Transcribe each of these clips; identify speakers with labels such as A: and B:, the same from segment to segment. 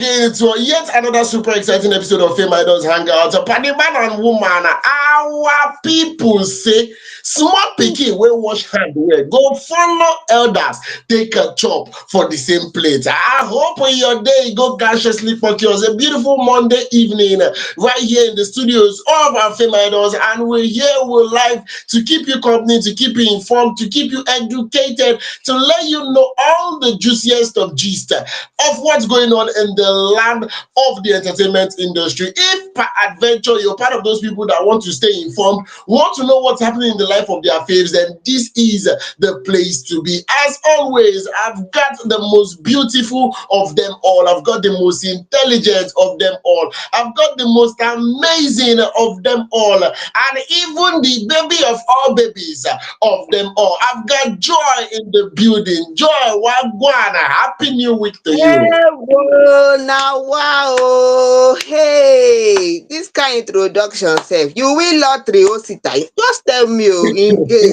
A: It's yet another super exciting episode of FameIdols Hangout. Paddy man and woman, our people say small pikin will wash hand well. Go follow elders, take a chop for the same plate. I hope your day go graciously focus. A beautiful Monday evening right here in the studios of our FameIdols, and we're here with live to keep you company, to keep you informed, to keep you educated, to let you know all the juiciest of gist of what's going on in the land of the entertainment industry. If per adventure you're part of those people that want to stay informed, want to know what's happening in the life of their faves, then this is the place to be. As always, I've got the most beautiful of them all. I've got the most intelligent of them all. I've got the most amazing of them all. And even the baby of all babies of them all. I've got Joy in the building. Joy, Wagwana, happy new week to you.
B: Hello, now wow. Hey, this kind introduction self. You win lottery, Osita. Just tell me in case.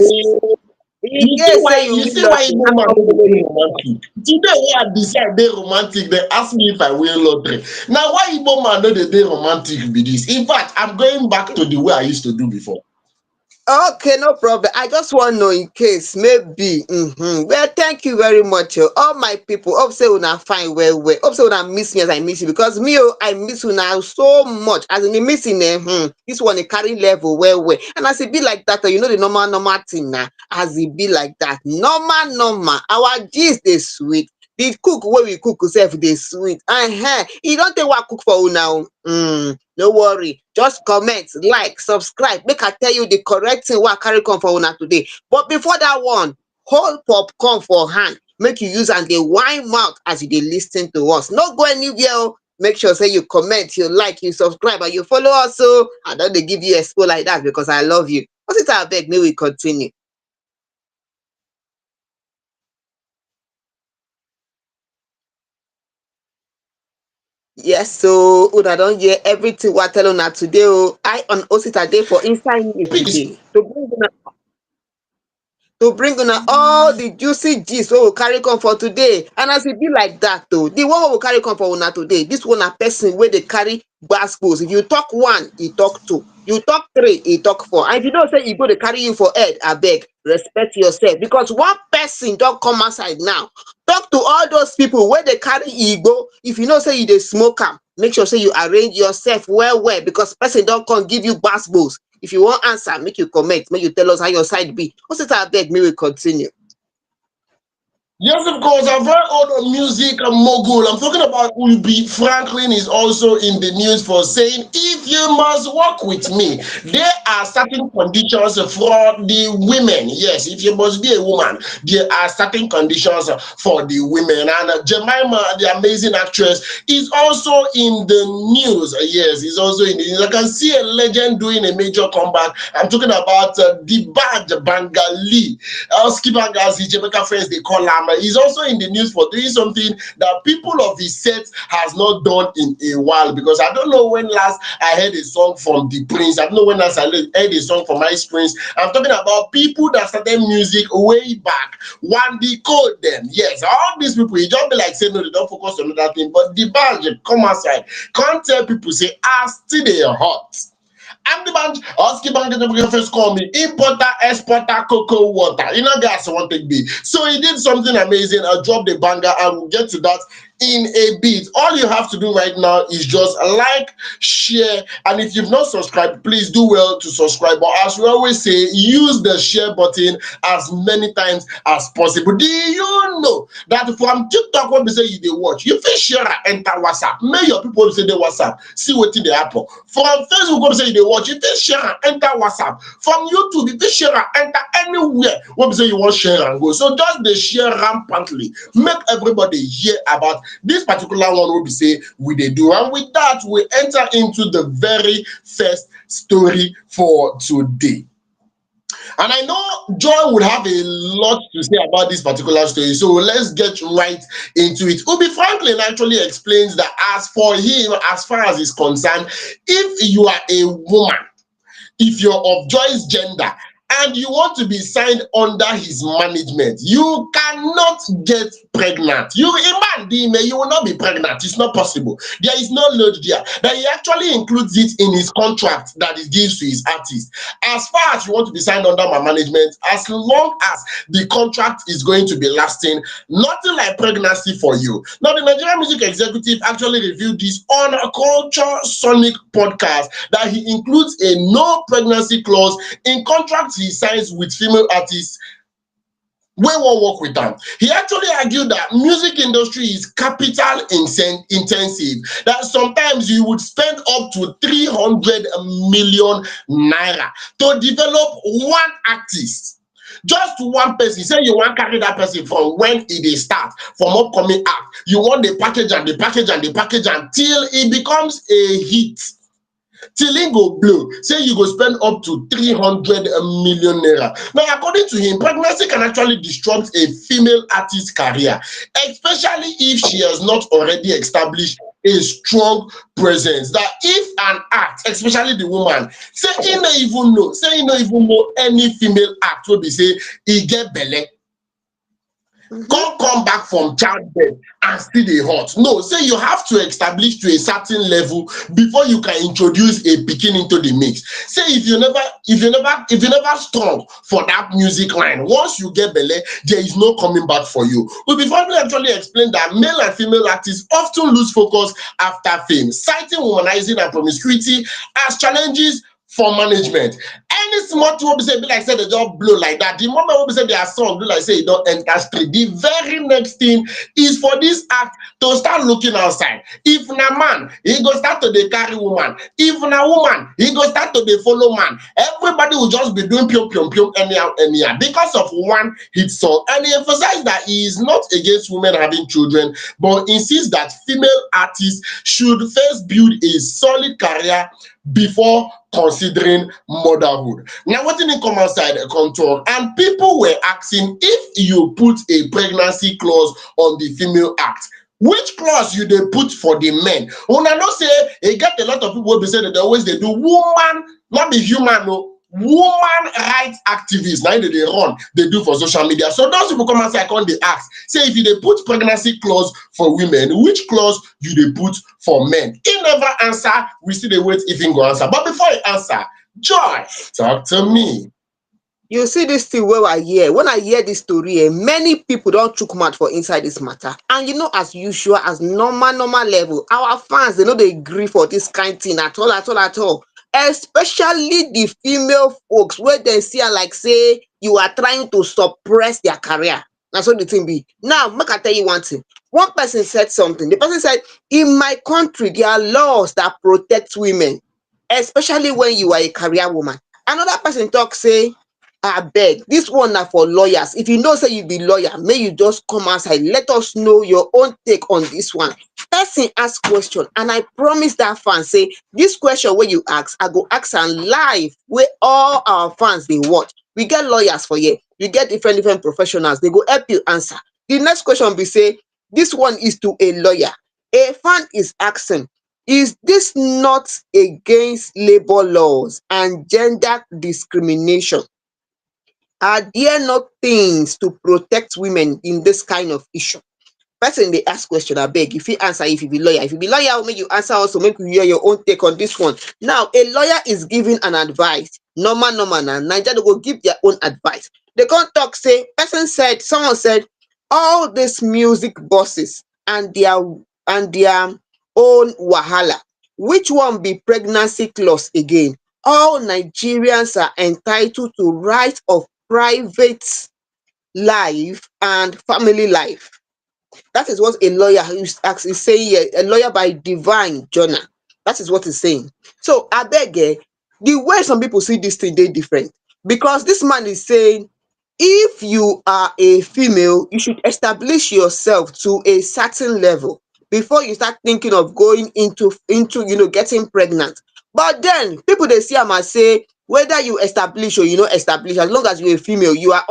B: In
A: You see
B: case
A: why
B: say you
A: you
B: win
A: see why
B: lottery,
A: Igbo
B: I
A: man
B: come
A: no dey
B: follow
A: dey
B: you.
A: romantic. Today wey I decide dey romantic, they ask me if I win lottery. Now why Igbo man no dey romantic be this? In fact, I'm going back to the way I used to do before.
B: Okay, no problem. I just want to know in case maybe. Well, thank you very much. All my people. Hope say una fine well. Hope say una miss me as I miss you because me I miss una so much. As in the missing this one a carry level well. And as it be like that, you know the normal thing now. As it be like that, normal. Our gist is sweet. The cook wey we cook sef dey sweet. E don take what cook for una o. No worry, just comment, like, subscribe make I tell you the correct thing wey I carry come for una today. But before that one, hold popcorn for hand make you use am dey wine mouth as you dey lis ten to us. No go anywhere o. Make sure say you comment, you like, you subscribe and you follow us o. I don dey give you expo like that because I love you. Osita abeg make we continue. Yes, so una don hear everything wey I tell una today o. I on Osita dey for inside news
A: Topic is
B: today to bring una all the juicy gist wey we carry come for today. And as e be like that o, the one wey we carry come for una today, this one na person wey dey carry gbas. If you talk one, e talk two. You talk three, e talk four. And if you know say e go dey carry you for head, abeg respect yourself because one person don come outside now talk to all those people wey dey carry igbo. If you know say you dey smoke am, make sure say you arrange yourself well because person don come give you gbas. If you wan answer, make you comment, make you tell us how your side be. Osita abeg make we continue.
A: Yes, of course. A very old music mogul. I'm talking about Ubi Franklin is also in the news for saying, if you must work with me, there are certain conditions for the women. Yes, if you must be a woman, there are certain conditions for the women. And Jemima, the amazing actress, is also in the news. Yes, he's also in the news. I can see a legend doing a major comeback. I'm talking about the bad Bengali. Skibangas, his Jamaica friends, they call him. He's also in the news for doing something that people of his set has not done in a while. Because I don't know when last I heard a song from the Prince. I don't know when last I heard a song from Ice Prince. I'm talking about people that started music way back. One decode them. Yes, all these people, you just be like saying no, they don't focus on other thing. But the badge come outside. Can't tell people say, still they are hot. I'm the bunch. Oski Bank the first call me importer, exporter, cocoa water. You know, guys, I want to be. So he did something amazing. I dropped the banger. I will get to that in a bit. All you have to do right now is just like, share, and if you've not subscribed, please do well to subscribe. But as we always say, use the share button as many times as possible. Do you know that from TikTok, when we say you they watch, you feel share and enter WhatsApp. May your people say they WhatsApp, see what in the apple. From Facebook, when we say you they watch, you feel share and enter WhatsApp. From YouTube, you feel share and enter anywhere when we say you want share and go. So just the share rampantly. Make everybody hear about this particular one will be say we they do. And with that, we enter into the very first story for today. And I know Joy would have a lot to say about this particular story. So let's get right into it. Ubi Franklin actually explains that as for him, as far as he's concerned, if you are a woman, if you're of Joy's gender, and you want to be signed under his management, you cannot get pregnant. You imagine, you will not be pregnant. It's not possible. There is no load there. That he actually includes it in his contract that he gives to his artist. As far as you want to be signed under my management, as long as the contract is going to be lasting, nothing like pregnancy for you. Now, the Nigerian music executive actually reviewed this on a Culture Sonic podcast, that he includes a no pregnancy clause in contracts he signs with female artists wey wan work with am. He actually argued that music industry is capital intensive, that sometimes you would spend up to 300 million naira to develop one artist. Just one person, say you wan carry that person from when e dey start, from upcoming act, you want the package and the package and the package until e becomes a hit, till e go blow. Say you go spend up to 300 million naira. Now, according to him, pregnancy can actually disrupt a female artist's career, especially if she has not already established a strong presence. That if an act, especially the woman, say he no even know, any female act wey be say e get belle, come back from childbirth and still dey hot. No, say you have to establish to a certain level before you can introduce a pikin into the mix. Say if you never strong for that music line, once you get belle, there is no coming back for you. We before we actually explain that male and female artists often lose focus after fame, citing womanizing and promiscuity as challenges for management. Any small thing wey be say be like say they just blow like that, the moment wey be say their song be like say e don enter street, the very next thing is for this act to start looking outside. If na man, he go start to dey carry woman. If na woman, he go start to dey follow man. Everybody will just be doing pium pium pium anyhow because of one hit song. And he emphasized that he is not against women having children, but insists that female artists should first build a solid career before considering motherhood. Now, what in come outside control, and people were asking, if you put a pregnancy clause on the female act, which clause you dey put for the men? Una know say e get a lot of people wey be say that they always dey do woman, not be human, no, woman rights activists. Now they run, they do for social media. So those people come outside come dey ask, say if you dey put pregnancy clause for women, which clause you dey put for men? He never answer. We still dey wait if he go answer. But before he answer, Joy, talk to me.
B: You see this thing wey I hear, when I hear this story, many people don chook mouth for inside this matter. And you know, as usual, as normal level, our fans, they no dey gree for this kind thing at all. Especially the female folks, wey dem see am like say you are trying to suppress their career. Na so the thing be. Now, make I tell you one thing. One person said something. The person said, in my country, there are laws that protect women, especially when you are a career woman. Another person talk say, abeg, this one na for lawyers. If you know say you be lawyer, may you just come outside, let us know your own take on this one. Person ask question, and I promise that fan say this question wey you ask, I go ask am live, where all our fans dey watch. We get lawyers for here, we get different professionals, they go help you answer. The next question be say, this one is to a lawyer. A fan is asking, is this not against labor laws and gender discrimination? Are there not things to protect women in this kind of issue? Person dey ask question, abeg, if you answer, if you be lawyer. If you be lawyer, make you answer also, make we hear your own take on this one. Now, a lawyer is giving an advice. Normal, na Naija dey go give their own advice. They can't talk, say, someone said, all these music bosses and their own wahala. Which one be pregnancy clause again? All Nigerians are entitled to right of private life and family life. That is what a lawyer is saying here, a lawyer by Divine Journal. That is what he's saying. So I beg, the way some people see this thing, they different. Because this man is saying, if you are a female, you should establish yourself to a certain level before you start thinking of going into getting pregnant. But then people they see am as say, whether you establish or you not establish, as long as you're a female, you are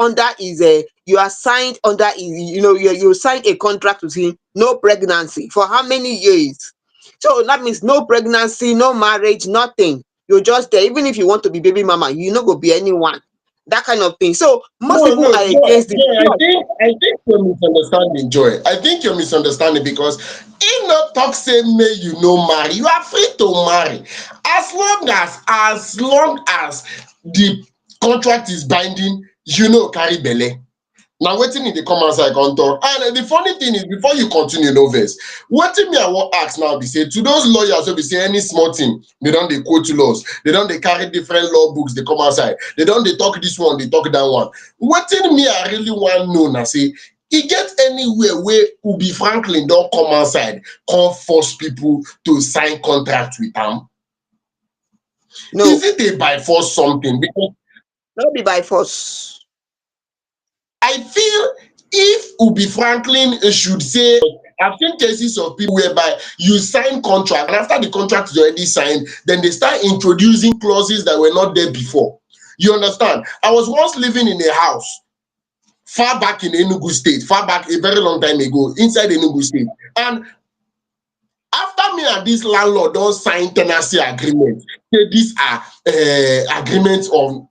B: you are signed under you signed a contract with him, no pregnancy for how many years? So that means no pregnancy, no marriage, nothing. You're just there. Even if you want to be baby mama, you no go be anyone. that kind of thing. So most
A: No,
B: people
A: no,
B: are
A: Joy,
B: against it.
A: Joy, I think you're misunderstanding, Joy. I think you're misunderstanding because in no talk say may you no marry. You are free to marry. As long as the contract is binding, you know carry belle. Now waiting in the comments I can talk. And the funny thing is, before you continue, no verse. Wetin me I wan ask now be say to those lawyers wey be say any small thing they don dey quote laws, they don dey carry different law books dey come outside, they don dey talk this one, dey talk that one. Wetin me I really wan know na say e get anywhere wey Ubi Franklin don come outside come force people to sign contract with am? Is
B: No,
A: it a by force something? Because
B: not be by force.
A: I feel if Ubi Franklin should say, I've seen cases of people whereby you sign contract and after the contract is already signed, then they start introducing clauses that were not there before. You understand? I was once living in a house far back in Enugu State, far back a very long time ago, inside Enugu State. And after me and this landlord don't sign tenancy agreement, say these are agreements of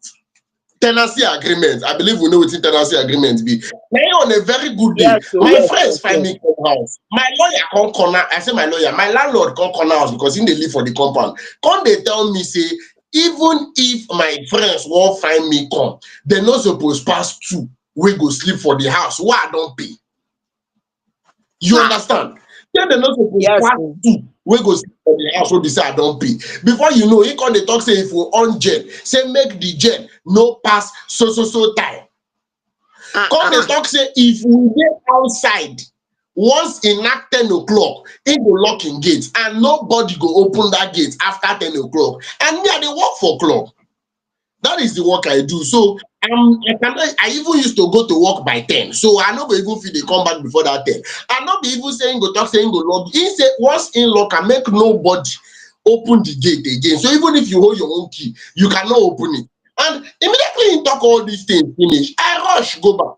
A: tenancy agreement. I believe we know wetin tenancy agreement be. Na on a very good day,
B: Yes, so
A: my
B: yes,
A: friends
B: yes,
A: find
B: yes.
A: me come house. My lawyer come corner. I say my lawyer, my landlord come corner house because him dey live for the compound. Come dey tell me say even if my friends wan find me come, they no suppose pass two wey go sleep for the house wey I don pay. You
B: Ha,
A: understand? Say dem no suppose
B: yes.
A: pass two wey go sleep for the house wey be say I don pay. Before you know, he come dey talk say if we on gen, say make the gen no pass so time. Come dey
B: Uh-uh.
A: talk say if we dey outside, once e knack 10 o'clock, he go lock him gate and nobody go open that gate after 10 o'clock. And me, I dey work for club. That is the work I do. So I even used to go to work by 10. So I no go even fit dey come back before that 10. I no be even say him go talk say him go lock. He say once in lock am, make nobody open the gate again. So even if you hold your own key, you cannot open it. And immediately he talk all these things finish, I rush go back.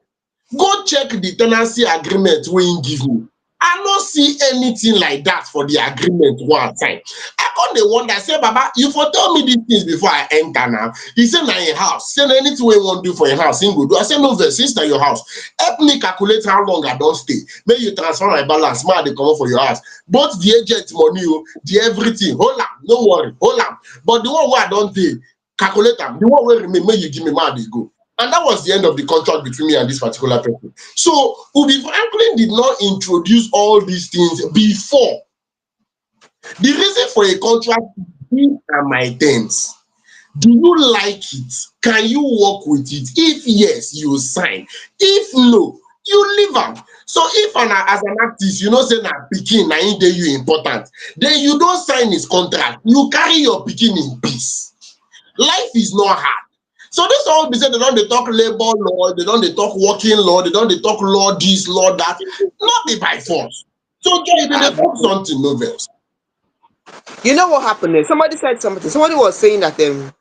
A: Go check the tenancy agreement wey him give me. I no see anything like that for the agreement wey I sign. I come dey wonder say baba you for tell me these things before I enter now. He say na him house, say na anything wey you wan do for him house him go do. I say no vex, since na your house, help me calculate how long I don stay, make you transfer my balance, make I dey comot for your house. Both the agent money o, the everything, hold am, no worry, hold am. But the one wey I don dey, calculate am, the one wey remain make you give me, make I dey go. And that was the end of the contract between me and this particular person. So Ubi Franklin did not introduce all these things before. The reason for a contract is these are my terms. Do you like it? Can you work with it? If yes, you sign. If no, you leave am. So if as an artist, you know say na pikin na him dey you important, then you don sign his contract. You carry your pikin in peace. Life is not hard. So this all be say they don dey talk labor law, they don dey talk working law, they don dey talk law this, law that. Not be by force. So Joy, dey talk something no vex.
B: You know what happened there? Somebody said something. Somebody was saying that in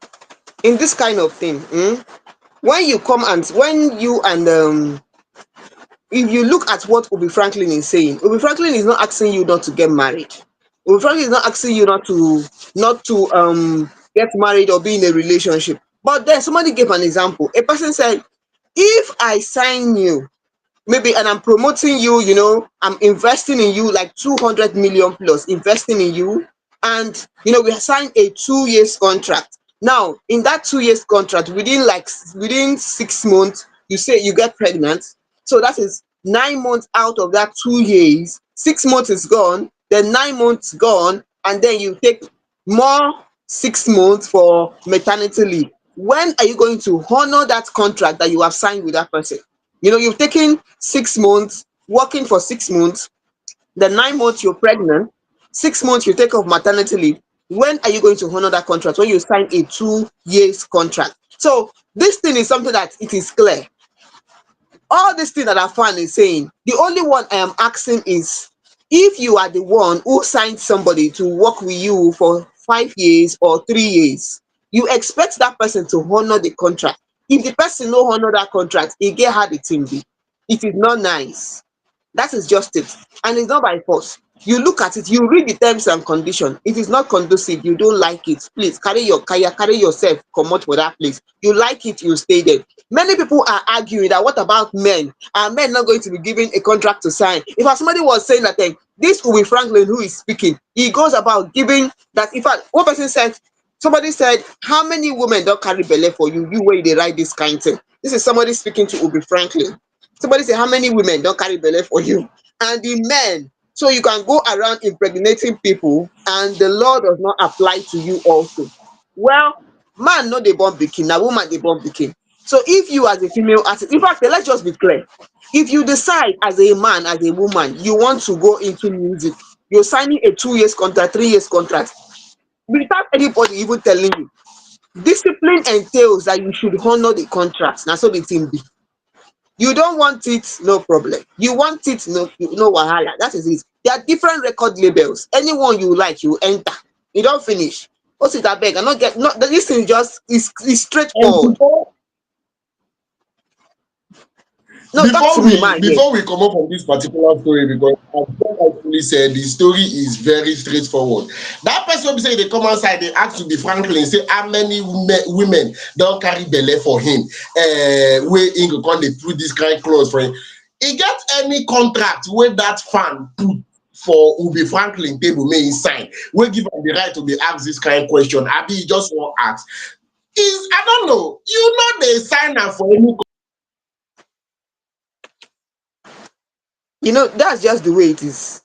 B: this kind of thing, when you come and when you and if you look at what Ubi Franklin is saying, Ubi Franklin is not asking you not to get married. Ubi Franklin is not asking you not to get married or be in a relationship. But then somebody gave an example. A person said, if I sign you, maybe, and I'm promoting you, I'm investing in you like 200 million plus, investing in you, and we signed a 2 years contract. Now, in that 2 years contract, within 6 months, you say you get pregnant. So that is 9 months out of that 2 years. 6 months is gone, then 9 months gone, and then you take more 6 months for maternity leave. When are you going to honor that contract that you have signed with that person? You've taken 6 months, working for 6 months, the 9 months you're pregnant, 6 months you take off maternity leave. When are you going to honor that contract? When you sign a 2 years contract. So this thing is something that it is clear. All this thing that Afan is saying, the only one I am asking is, if you are the one who signed somebody to work with you for 5 years or 3 years, you expect that person to honor the contract. If the person no honor that contract, e get how the thing be. It is not nice. That is just it, and it's not by force. You look at it, you read the terms and condition. It is not conducive, you don't like it, please carry your kaya, carry yourself, comot for that place. You like it, you stay there. Many people are arguing that what about men? Are men not going to be given a contract to sign? If as somebody was saying that this Ubi Franklin who is speaking, he goes about giving that. In fact, one person said, somebody said, how many women don't carry belle for you, you wey dey write this kind thing? This is somebody speaking to Ubi Franklin. Somebody say, how many women don't carry belle for you? And the men, so you can go around impregnating people and the law does not apply to you also. Well, man no dey born pikin, na woman dey born pikin. So if you as a female artist, in fact, let's just be clear. If you decide as a man, as a woman, you want to go into music, you're signing a 2 years contract, 3 years contract, without anybody even telling you. Discipline entails that you should honor the contract. Na so the thing be. You don't want it, no problem. You want it, no wahala. That is it. There are different record labels. Anyone you like, you enter. You don't finish. What's it abeg? I not get, not this thing just is
A: And
B: straightforward. No, talk to me, man. Yeah.
A: before we come up from this particular story, because as John actually said, the story is very straightforward. That person will say they come outside, they ask to be Franklin, say how many women don't carry belle for him, where in go come they put this kind of clothes for him. He get any contract where that fan put for Ubi Franklin table may he sign, we give him the right to be asked this kind of question. Abi he just won't ask. Is I don't know. You know they sign up for any.
B: That's just the way it is.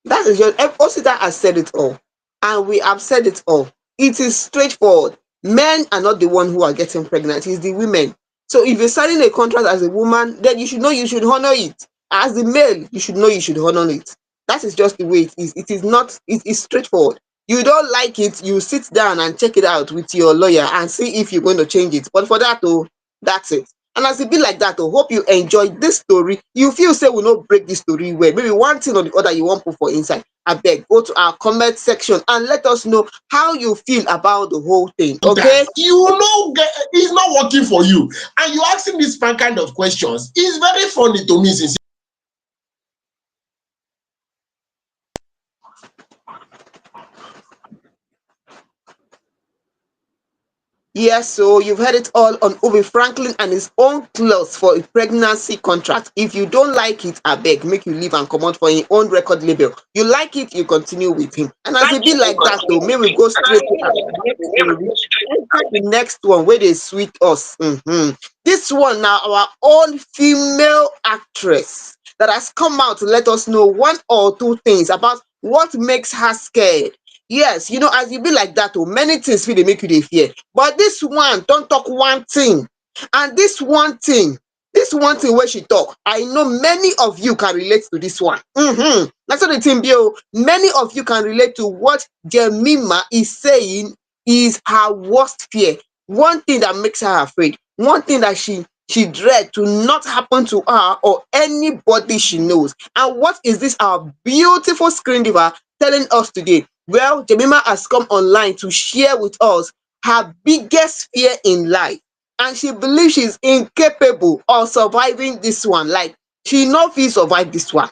B: That is just Osita has said it all, and we have said it all. It is straightforward. Men are not the one who are getting pregnant, it's the women. So if you're signing a contract as a woman, then you should know you should honor it. As the male, you should know you should honor it. That is just the way it is. It is not, it is straightforward. You don't like it, you sit down and check it out with your lawyer and see if you're going to change it. But for that, oh, that's it. And as it be like that, oh, hope you enjoyed this story. You feel say we no break this story well. Maybe one thing or the other you want put for inside. I beg, go to our comment section and let us know how you feel about the whole thing. Okay?
A: That you know it's not working for you, and you asking this kind of questions. It's very funny to me since.
B: Yes, so you've heard it all on Ubi Franklin and his own clause for a pregnancy contract. If you don't like it, I beg, make you leave and come out for your own record label. You like it, you continue with him. And as it be like that, though, may we go straight to our next story. Enter the next one where they sweet us. This one now, our own female actress that has come out to let us know one or two things about what makes her scared. Yes, as e be like that, oh, many things fit dey make you dey fear, but this one don talk one thing, and this one thing wey she talk, I know many of you can relate to this one. Na so the thing be oh, many of you can relate to what Jemima is saying is her worst fear. One thing that makes her afraid, one thing that she dread to not happen to her or anybody she knows. And what is this our beautiful screen diva telling us today? Well, Jemima has come online to share with us her biggest fear in life, and she believes she's incapable of surviving this one. Like, she no fit survive this one.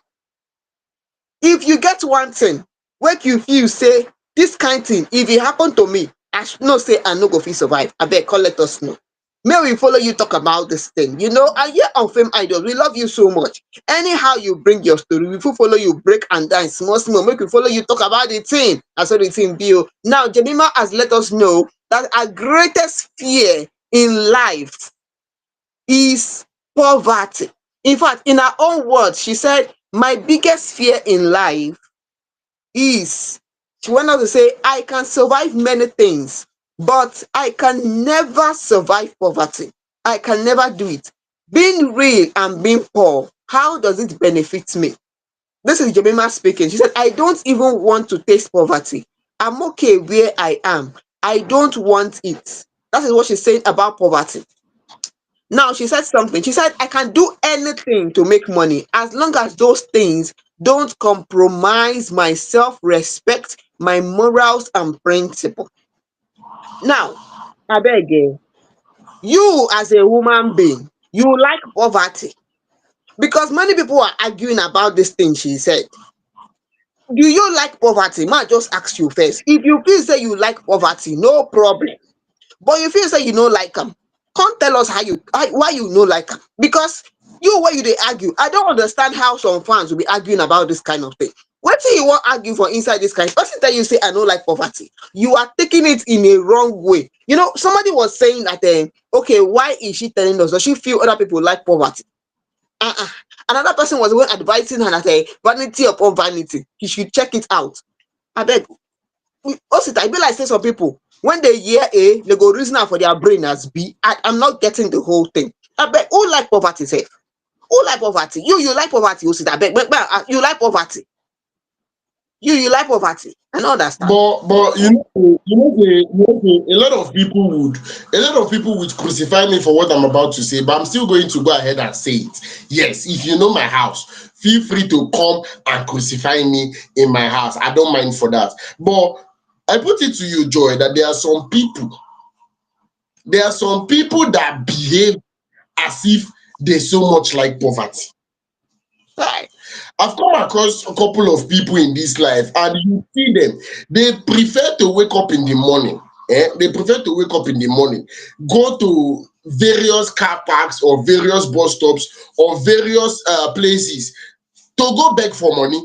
B: If you get one thing wey you feel say this kind thing, if e happen to me, I know say I no go fit survive, abeg come let us know. May we follow you talk about this thing. And here on Fame Idols, we love you so much. Anyhow you bring your story, we fit follow you break and dance small small, make we follow you talk about the thing. Na so the thing be oh. Now Jemima has let us know that her greatest fear in life is poverty. In fact, in her own words, she said, my biggest fear in life is, she went on to say, I can survive many things, but I can never survive poverty. I can never do it. Being real and being poor, how does it benefit me? This is Jemima speaking. She said, I don't even want to taste poverty. I'm okay where I am. I don't want it. That is what she's saying about poverty. Now, she said something. She said, I can do anything to make money as long as those things don't compromise my self respect, my morals, and principle. Now, I beg you, you as a woman being, you like poverty because many people are arguing about this thing she said. Do you like poverty? Man, just ask you first. If you feel say you like poverty, no problem. But you feel say you no like am, come tell us why you no like am. Because you where you dey argue, I don't understand how some fans will be arguing about this kind of thing. Wetin you wan argue for inside this kind? Person tell you say I no like poverty, you are taking it in a wrong way. Somebody was saying that okay, why is she telling us? Does she feel other people like poverty? Uh-uh. Another person was even advising her that vanity upon vanity, he should check it out. Abeg, also I be like say some people when they hear A, they go reason am for their brain as B. I'm not getting the whole thing. Abeg, who like poverty sef? Who like poverty? You like poverty, Osita. Abeg, you like poverty. You like poverty. I don't understand.
A: But a lot of people would crucify me for what I'm about to say, but I'm still going to go ahead and say it. Yes, if you know my house, feel free to come and crucify me in my house. I don't mind for that. But I put it to you, Joy, that there are some people that behave as if they so much like poverty.
B: Right.
A: I've come across a couple of people in this life, and you see them. They prefer to wake up in the morning. They prefer to wake up in the morning, go to various car parks or various bus stops or various places to go beg for money.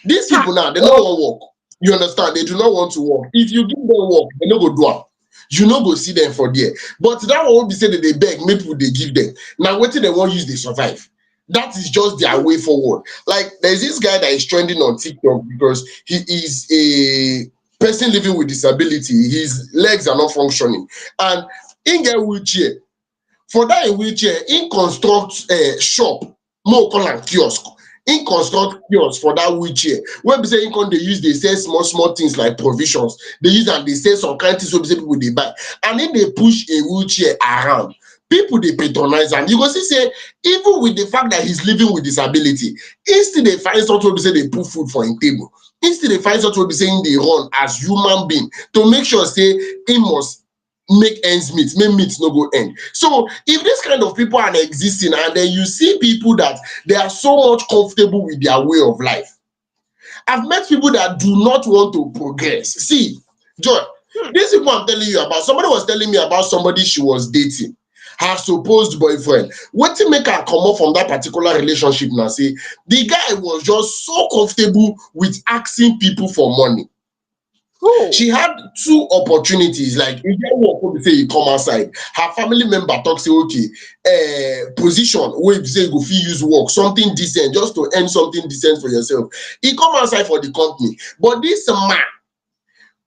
A: These
B: Ha.
A: people now, they don't want work. You understand? They do not want to work. If you give them work, they no go do am. You no go see them for there. But that one will be say that they beg, make people they give them. Now, wetin they want use they survive. That is just their way forward. Like there's this guy that is trending on TikTok because he is a person living with disability. His legs are not functioning, and in get wheelchair. For that in wheelchair, in construct shop, more call am kiosk. In construct kiosk for that wheelchair. When be say in come dey use dey sell small small things like provisions, dey use am dey sell some kind things wey be say people dey buy, and im dey push a wheelchair around. People dey patronize am. You go see say even with the fact that he's living with disability, he still dey find something wey be say dey put food for im table. He still dey find something wey be say im dey run as human being to make sure say im must make ends meet, make meat no go end. So if this kind of people are existing, and then you see people that they are so much comfortable with their way of life. I've met people that do not want to progress. See, Joy, this people I'm telling you about, somebody was telling me about somebody she was dating, her supposed boyfriend. Wetin make her comot from that particular relationship now? Say the guy was just so comfortable with asking people for money.
B: Oh.
A: She had two opportunities. Like if you work wey be say you come outside, her family member talk say okay, position wey be say you go fit use work something decent just to earn something decent for yourself. He come outside for the company, but this man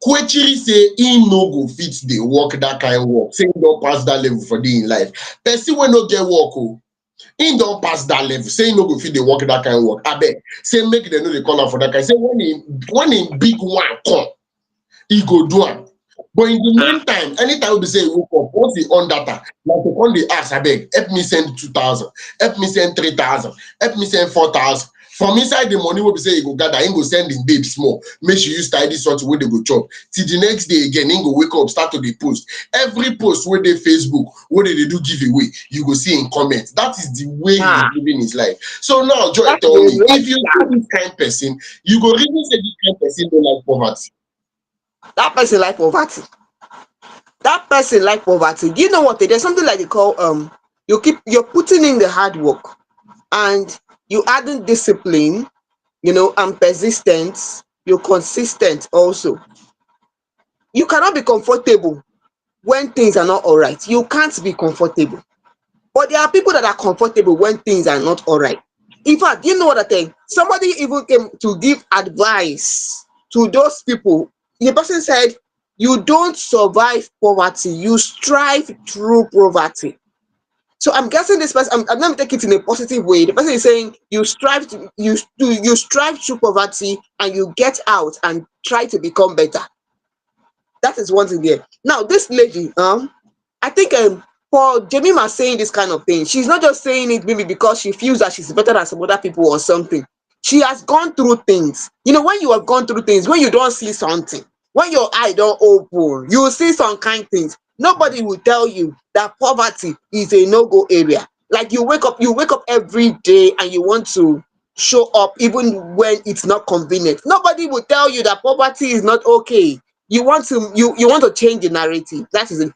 A: quechiri say he no go fit dey work that kind work, say he don pass that level for dey in life. Person wey no get work he don pass that level, say he no go fit dey work that kind work. Abeg, say make dem no dey call am for that kind. Say when him big one come, he go do am. But in the meantime, anytime we be say he woke up, once he on data, like to come dey ask, abeg, help me send 2,000, help me send 3,000, help me send 4,000. From inside the money wey be say he go gather, he go send him babe small, make she use tidy something wey they go chop. Till the next day again, he go wake up, start to dey post. Every post wey dey Facebook, wey they do giveaway, you go see in comment. That is the way he is
B: Ah,
A: living his life. So now, Joy,
B: that's
A: tell
B: a
A: me,
B: red
A: if you see
B: flag.
A: this kind person, you go really say this kind person don't like poverty.
B: That person like poverty. That person like poverty. Do you know what? There's something like they call you're putting in the hard work, and you adding discipline, and persistence. You're consistent also. You cannot be comfortable when things are not all right. You can't be comfortable. But there are people that are comfortable when things are not all right. In fact, you know what I think? Somebody even came to give advice to those people. The person said, you don't survive poverty, you strive through poverty. So I'm guessing this person, I'm going to take it in a positive way. The person is saying you strive through poverty and you get out and try to become better. That is one thing there. Now, this lady, I think for Jemima saying this kind of thing, she's not just saying it maybe because she feels that she's better than some other people or something. She has gone through things. When you have gone through things, when you don't see something, when your eye don't open, you will see some kind things. Nobody will tell you that poverty is a no-go area. Like you wake up every day and you want to show up even when it's not convenient. Nobody will tell you that poverty is not okay. You want to change the narrative. That is it.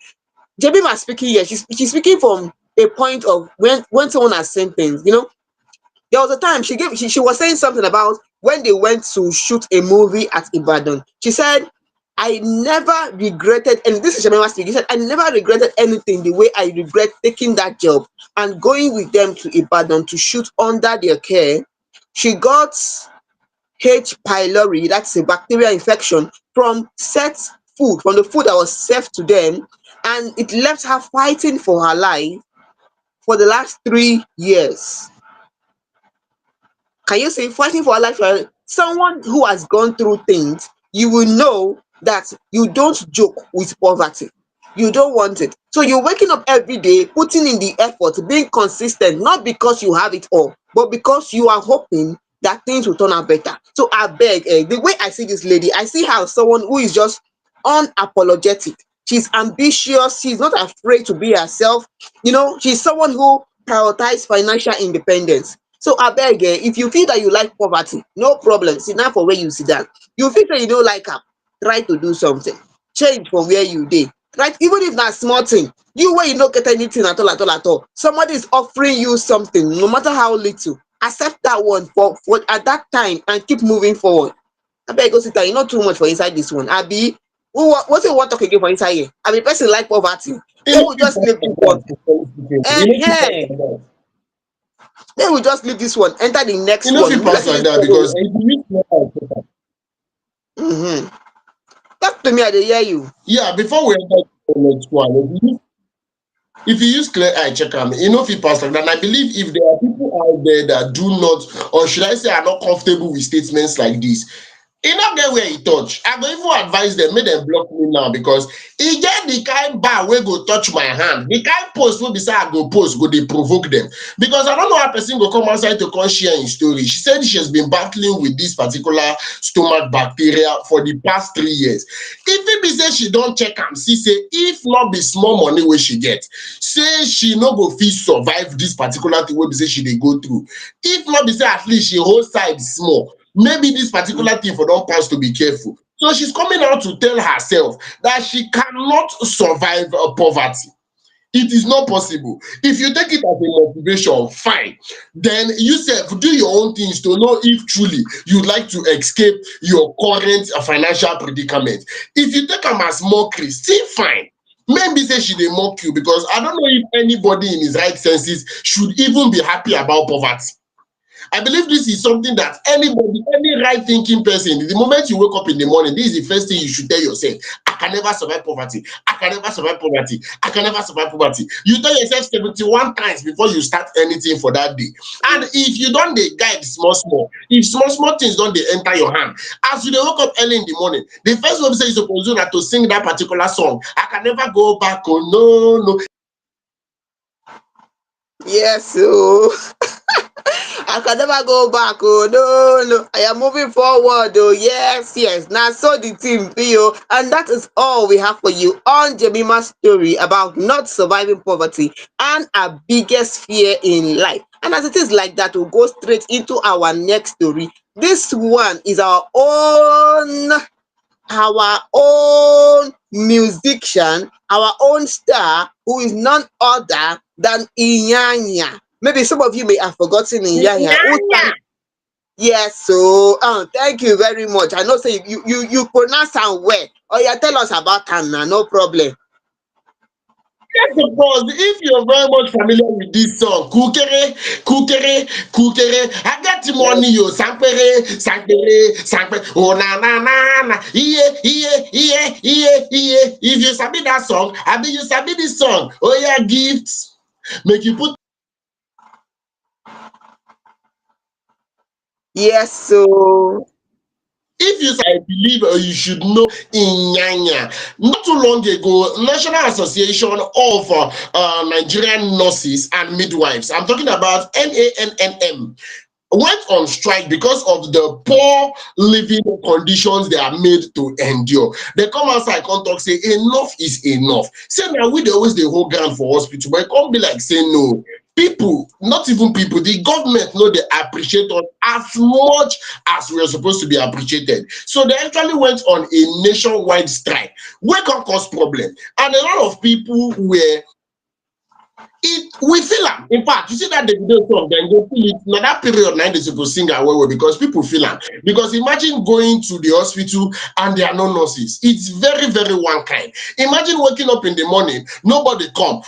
B: Jemima speaking here, she's speaking from a point of when someone has seen things, there was a time she was saying something about when they went to shoot a movie at Ibadan. She said, I never regretted, and this is Shemima speaking. She said, I never regretted anything the way I regret taking that job and going with them to Ibadan to shoot under their care. She got H. pylori, that's a bacterial infection, from the food that was served to them, and it left her fighting for her life for the last 3 years. Can you say fighting for life? Someone who has gone through things, you will know that you don't joke with poverty. You don't want it. So you're waking up every day, putting in the effort, being consistent, not because you have it all, but because you are hoping that things will turn out better. So I beg, the way I see this lady, I see her as someone who is just unapologetic. She's ambitious. She's not afraid to be herself. She's someone who prioritizes financial independence. So abeg, if you feel that you like poverty, no problem, sit down for where you sit down. You feel say you no like am, try to do something, change from where you dey, right? Even if na small thing, you wey you no get anything at all at all at all, somebody is offering you something, no matter how little, accept that one for at that time and keep moving forward. Abeg go sit down, you no too much for inside this one, abi? Wetin you wan talk again for inside here? Abi person like poverty?
A: You
B: Make
A: know
B: we
A: fit
B: just
A: pass
B: leave this
A: like
B: one.
A: that. You know fit pass
B: Ehen,
A: like that.
B: make we just leave this one, enter the
A: You
B: next
A: know
B: one.
A: fit
B: E be like
A: pass
B: say
A: like
B: this
A: that
B: one.
A: because if you use clear eye check am.
B: Talk to me, I dey hear you.
A: Yeah, before we enter the next one, if you use clear eye check am, e no fit pass like that. And I believe if there are people out there that do not, or should I say, are not comfortable with statements like this, e no get where e touch. I go even advise dem make dem block me now because e get the kind bar wey go touch my hand. The kind post wey be say I go post go dey provoke dem. Because I don't know how person go come outside to come share im story. She said she has been battling with this particular stomach bacteria for the past 3 years. If e be say she don check am see say if not be small money wey she get, say she no go fit survive this particular thing wey be say she dey go through. If not be say at least she hold side small, maybe this particular thing for don pass to be careful. So she's coming out to tell herself that she cannot survive poverty. It is not possible. If you take it as a motivation, fine. Then you sef do your own things to know if truly you'd like to escape your current financial predicament. If you take am as mockery, still fine. Maybe say she dey mock you because I don't know if anybody in his right senses should even be happy about poverty. I believe this is something that anybody, any right thinking person, the moment you wake up in the morning, this is the first thing you should tell yourself. I can never survive poverty. I can never survive poverty. I can never survive poverty. You tell yourself 71 times before you start anything for that day. And if you don't dey guide small, small, if small, small things don't dey enter your hand, as you dey wake up early in the morning, the first one say you suppose do na to sing that particular song. I can never go back. Oh no, no.
B: Yes, so I can never go back. Oh no, no, I am moving forward. Oh yes, yes. Now so the team be oh, and that is all we have for you on Jemima's story about not surviving poverty and our biggest fear in life. And as it is like that, we'll go straight into our next story. This one is our own musician, our own star, who is none other than Iyanya. Maybe some of you may have forgotten Iyanya. Who
A: Iyanya.
B: sang? Yes, so thank you very much. I know say you pronounce am well. Oh yeah, tell us about am now, no problem.
A: Yes, of course. If you're very much familiar with this song, Kukere, Kukere, Kukere, I got the money, yo, Sampere, Sampere, Sampere, oh na na na na, iye, iye, iye, iye, iye. If you sabi that song, I mean you sabi this song. Oh yeah, gifts. Make you put.
B: Yes, so
A: If you say, I believe you should know Iyanya. Not too long ago, National Association of Nigerian Nurses and Midwives, I'm talking about NANNM, went on strike because of the poor living conditions they are made to endure. They come outside come talk say enough is enough. Say now we dey always dey hold ground for hospital, but it can't be like say no. people, not even people, the government know they appreciate us as much as we are supposed to be appreciated. So they actually went on a nationwide strike, wey come cause problem, and a lot of people were we feel am. In fact, you see that Davido song, dem go feel it. Na that period na im dey suppose sing am well well, because people feel am. Because imagine going to the hospital and there are no nurses. It's very very one kind. Imagine waking up in the morning, nobody come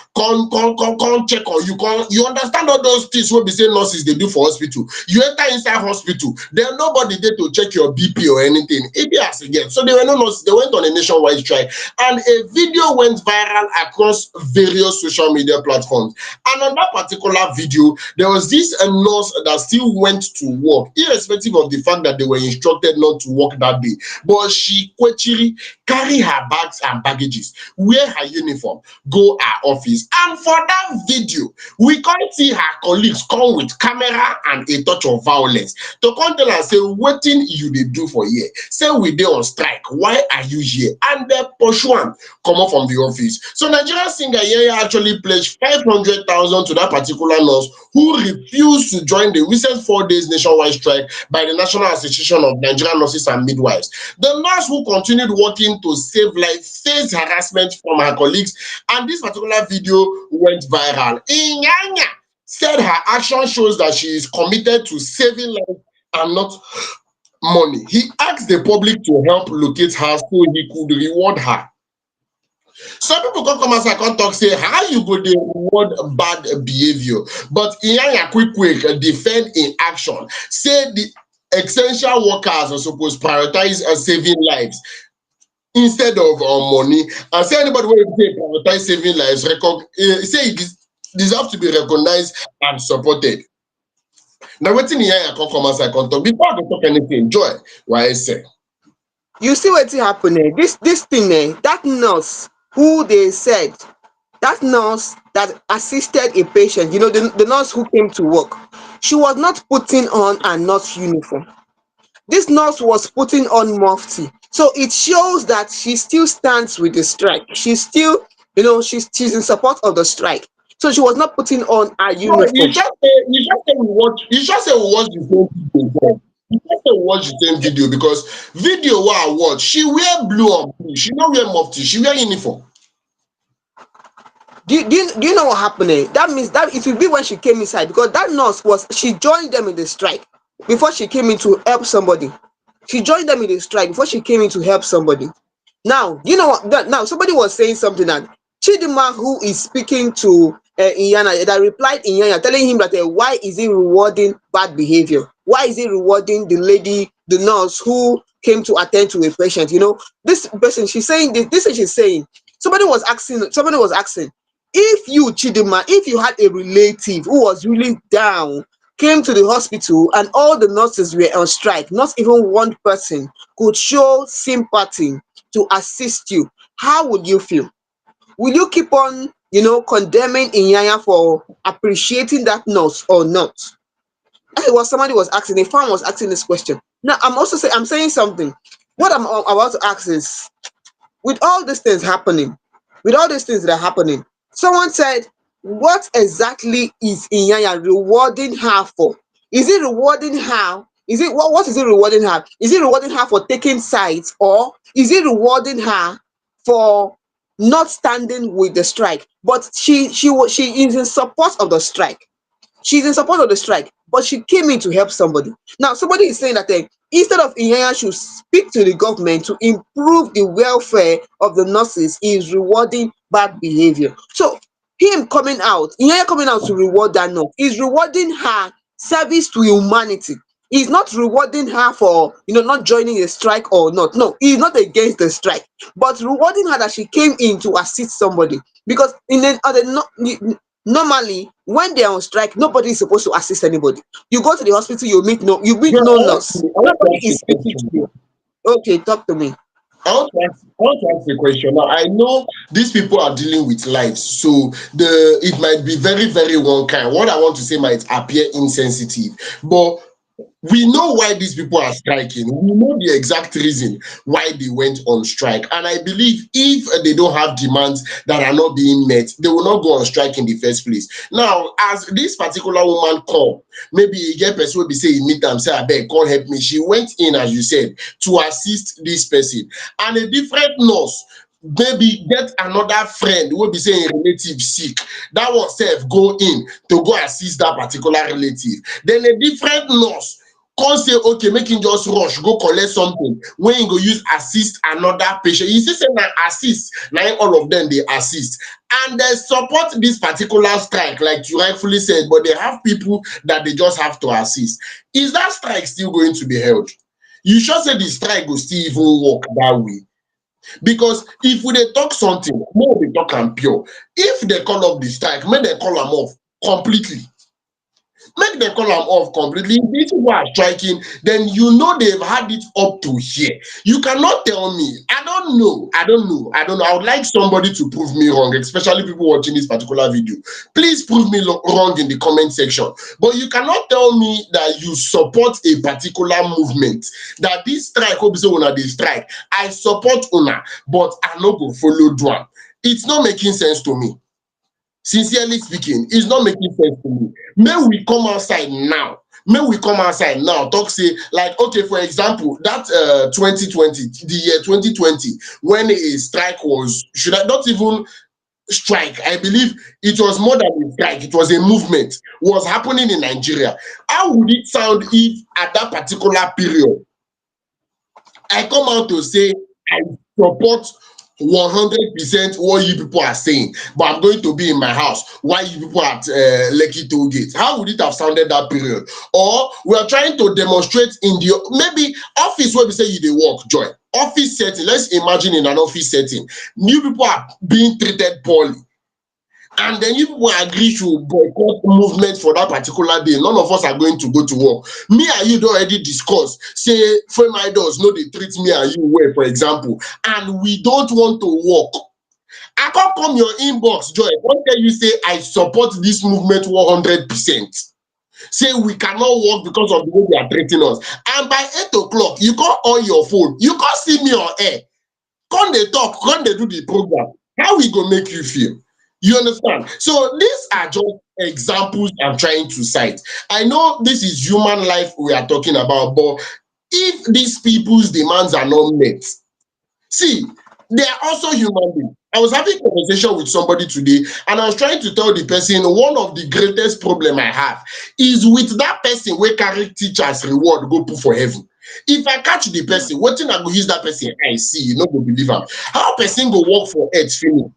A: check on you. You understand all those things wey be say nurses dey do for hospital. You enter inside hospital, there nobody dey to check your BP or anything. E be as e get. So there were no nurses. They went on a nationwide strike, and a video went viral across various social media platforms. And on that particular video, there was this nurse that still went to work, irrespective of the fact that they were instructed not to work that day. But she quickly carry her bags and baggages, wear her uniform, go her office. And for that video, we can't see her colleagues come with camera and a touch of violence to come tell her, say, wetin you dey do for here? Say we dey on strike. Why are you here? And they pursue am comot from the office. So Nigerian singer Iyanya actually pledged 500,000 to that particular nurse who refused to join the recent 4 days nationwide strike by the National Association of Nigerian Nurses and Midwives. The nurse, who continued working to save lives, faced harassment from her colleagues, and this particular video went viral. Iyanya said her action shows that she is committed to saving lives and not money. He asked the public to help locate her so he could reward her. Some people come outside come talk say how you go dey reward bad behavior, but Iyanya quick defend in action, say the essential workers are supposed prioritize saving lives instead of money, and say anybody wey dey prioritize saving lives say e deserve to be recognized and supported. Na wetin Iyanya come outside come talk. Before I go talk anything, Joy, why say?
B: You see wetin happen this thing that nurse who they said, that nurse that assisted a patient, the nurse who came to work, she was not putting on a nurse uniform. This nurse was putting on mufti. So it shows that she still stands with the strike. She's still, she's in support of the strike. So she was not putting on a
A: No,
B: uniform.
A: you just say we watch the same video. You just say we watch the same video, because video wey I watch, she wear blue on blue. She no wear mufti, she wear uniform.
B: Do you know what happened there? That means that it will be when she came inside, because that nurse she joined them in the strike before she came in to help somebody. She joined them in the strike before she came in to help somebody. Now, you know what? Now somebody was saying something, that Chidima, who is speaking to Iyanya, that replied Iyanya, telling him that why is he rewarding bad behavior? Why is he rewarding the lady, the nurse who came to attend to a patient? This person, she's saying this is she's saying. Somebody was asking, if you, Chidima, if you had a relative who was really down, came to the hospital and all the nurses were on strike, not even one person could show sympathy to assist you, how would you feel? Will you keep on, condemning Iyanya for appreciating that nurse or not? That was somebody was asking. A fan was asking this question. Now I'm saying something. What I'm about to ask is, with all these things happening, with all these things that are happening, someone said, what exactly is Iyanya rewarding her for? Is it rewarding her? Is it what is it rewarding her? Is it rewarding her for taking sides, or is it rewarding her for not standing with the strike? But she is in support of the strike. She's in support of the strike, but she came in to help somebody. Now, somebody is saying that instead of Iyanya should speak to the government to improve the welfare of the nurses, he is rewarding bad behavior. So Iyanya coming out to reward that nurse, is rewarding her service to humanity. He's not rewarding her for not joining a strike or not. No, he's not against the strike, but rewarding her that she came in to assist somebody. Because normally when they're on strike, nobody is supposed to assist anybody. You go to the hospital, you meet no
A: Joy,
B: nurse.
A: I want to
B: Nobody
A: ask you
B: is
A: a
B: speaking to
A: question.
B: you. Okay, talk to me.
A: I want to ask a question. Now, I know these people are dealing with lives, so it might be very, very one kind. What I want to say might appear insensitive, but We know why these people are striking. We know the exact reason why they went on strike. And I believe if they don't have demands that are not being met, they will not go on strike in the first place. Now, as this particular woman called, maybe a get person will be saying, meet them, say, I beg, call help me. She went in, as you said, to assist this person. And a different nurse maybe get another friend wey be say im relative sick, that one sef go in to go assist that particular relative. Then a different nurse come say okay make im just rush go collect something wey im go use assist another patient. You see say na assist na im all of dem dey assist, and dem support this particular strike like you rightfully said, but they have people that they just have to assist. Is that strike still going to be held? You sure say the strike go still even work that way? Because if we dey talk something, make we talk am pure. If they call off the strike, make dem call am off completely. Make dem call am off completely. If these people are striking, then you know they've had it up to here. You cannot tell me. I don't know. I would like somebody to prove me wrong, especially people watching this particular video. Please prove me wrong in the comment section. But you cannot tell me that you support a particular movement, that this strike wey be say una dey strike, I support una, but I no go follow do am. It's not making sense to me. Sincerely speaking, it's not making sense to me. May we come outside now. May we come outside now. Talk say like okay, for example, that 2020, the year 2020, when a strike was, should I not even strike? I believe it was more than a strike. It was a movement was happening in Nigeria. How would it sound if at that particular period I come out to say I support 100% what you people are saying, but I'm going to be in my house while you people are at Lekki toll gate? How would it have sounded that period? Or we are trying to demonstrate in the maybe office where we say you dey work, joy office setting. Let's imagine in an office setting, new people are being treated poorly, and then you people agree to boycott movement for that particular day. None of us are going to go to work. Me and you don already discuss say FameIdols no dey treat me and you well, for example, and we don't want to work. I come your inbox, joy, come tell you say I support this movement 100%. Say we cannot work because of the way they are treating us, and by 8 o'clock you come on your phone, you come see me on air, come dey talk, come dey do the program. How we go make you feel? You understand? So these are just examples I'm trying to cite. I know this is human life we are talking about, but if these people's demands are not met, see, they are also human beings. I was having a conversation with somebody today, and I was trying to tell the person one of the greatest problem I have is with that person wey carry teachers reward go put for heaven. If I catch the person, wetin I go use that person I see, you no go believe am. How person go work for earth finish?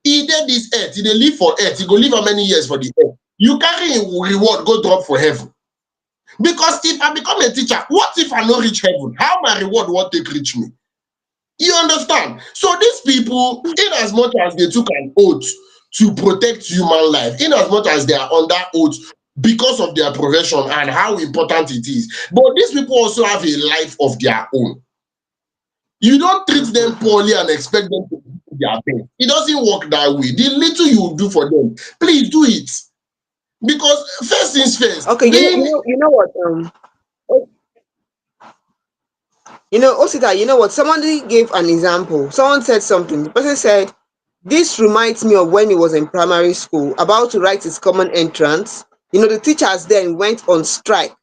A: E dey this earth, e dey live for earth, e go live how many years for the earth? You carry im reward go drop for heaven. Because if I become a teacher, what if I no reach heaven? How my reward wan take reach me? You understand? So these people, in as much as they took an oath to protect human life, in as much as they are under oath because of their profession and how important it is, but these people also have a life of their own. You don't treat them poorly and expect them to do their best. It doesn't work that way. The little you do for them, please do it. Because first things first,
B: Okay,
A: being
B: you know what? Osita, you know what? Somebody gave an example. Someone said something. The person said, "This reminds me of when he was in primary school, about to write his common entrance. The teachers then went on strike.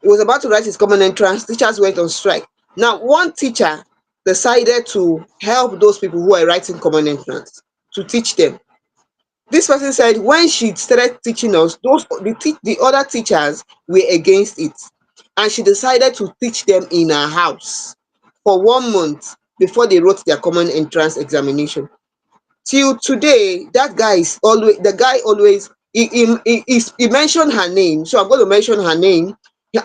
B: He was about to write his common entrance. Teachers went on strike. Now, one teacher decided to help those people who are writing common entrance to teach them. This person said when she started teaching us, the other teachers were against it, and she decided to teach them in her house for 1 month before they wrote their common entrance examination. Till today, that guy is always the guy always he mentioned her name, so I'm going to mention her name.